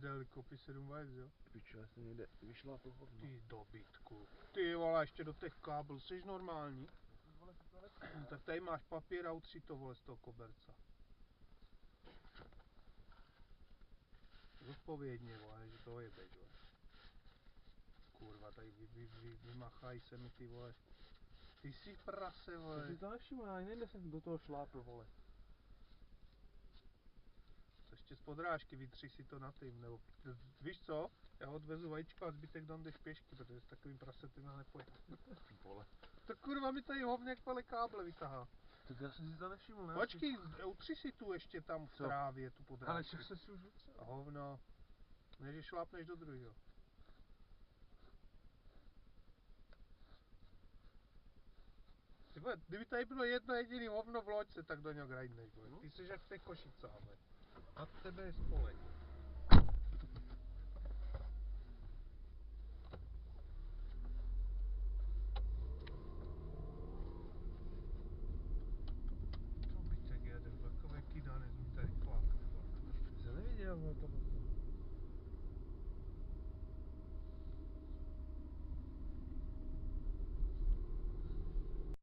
prdeli, kopi 7 vajec, jo? Pičo, já jsem někde vyšlápl hovno. Ty dobytku. Ty vole, ještě do těch kábel, jsi normální? Tak tady máš papír a utři to, vole, z toho koberca. Zodpovědně, vole, že to jebeš, vole. Kurva, tady vymachají se mi ty, vole. Ty jsi prase, vole. Ty si to nevšiml, já nejde jsem do toho šlápl, vole. To ještě z podrážky, vytři si to na tím, nebo víš co? Já odvezu vajíčko a zbytek tam jdeš pěšky, protože s takovým prasetem já nepojdu. Vole. To kurva mi tady hovněk pale káble vytahá. Tak já jsem si to nevšiml, ne? Počkej, utři si tu ještě tam v trávě, tu podrážku. Ale čas se už utřel. Hovno. Než šlápneš do druhého. Kdyby tady bylo jedno jediný hovno v loďce, tak do něho grajdneš, no? Ty jsi jak v té Košicáme. A tebe je spolek. To by tak jeden vlakový kydanec mi tady klakne. Jsem neviděl, no to.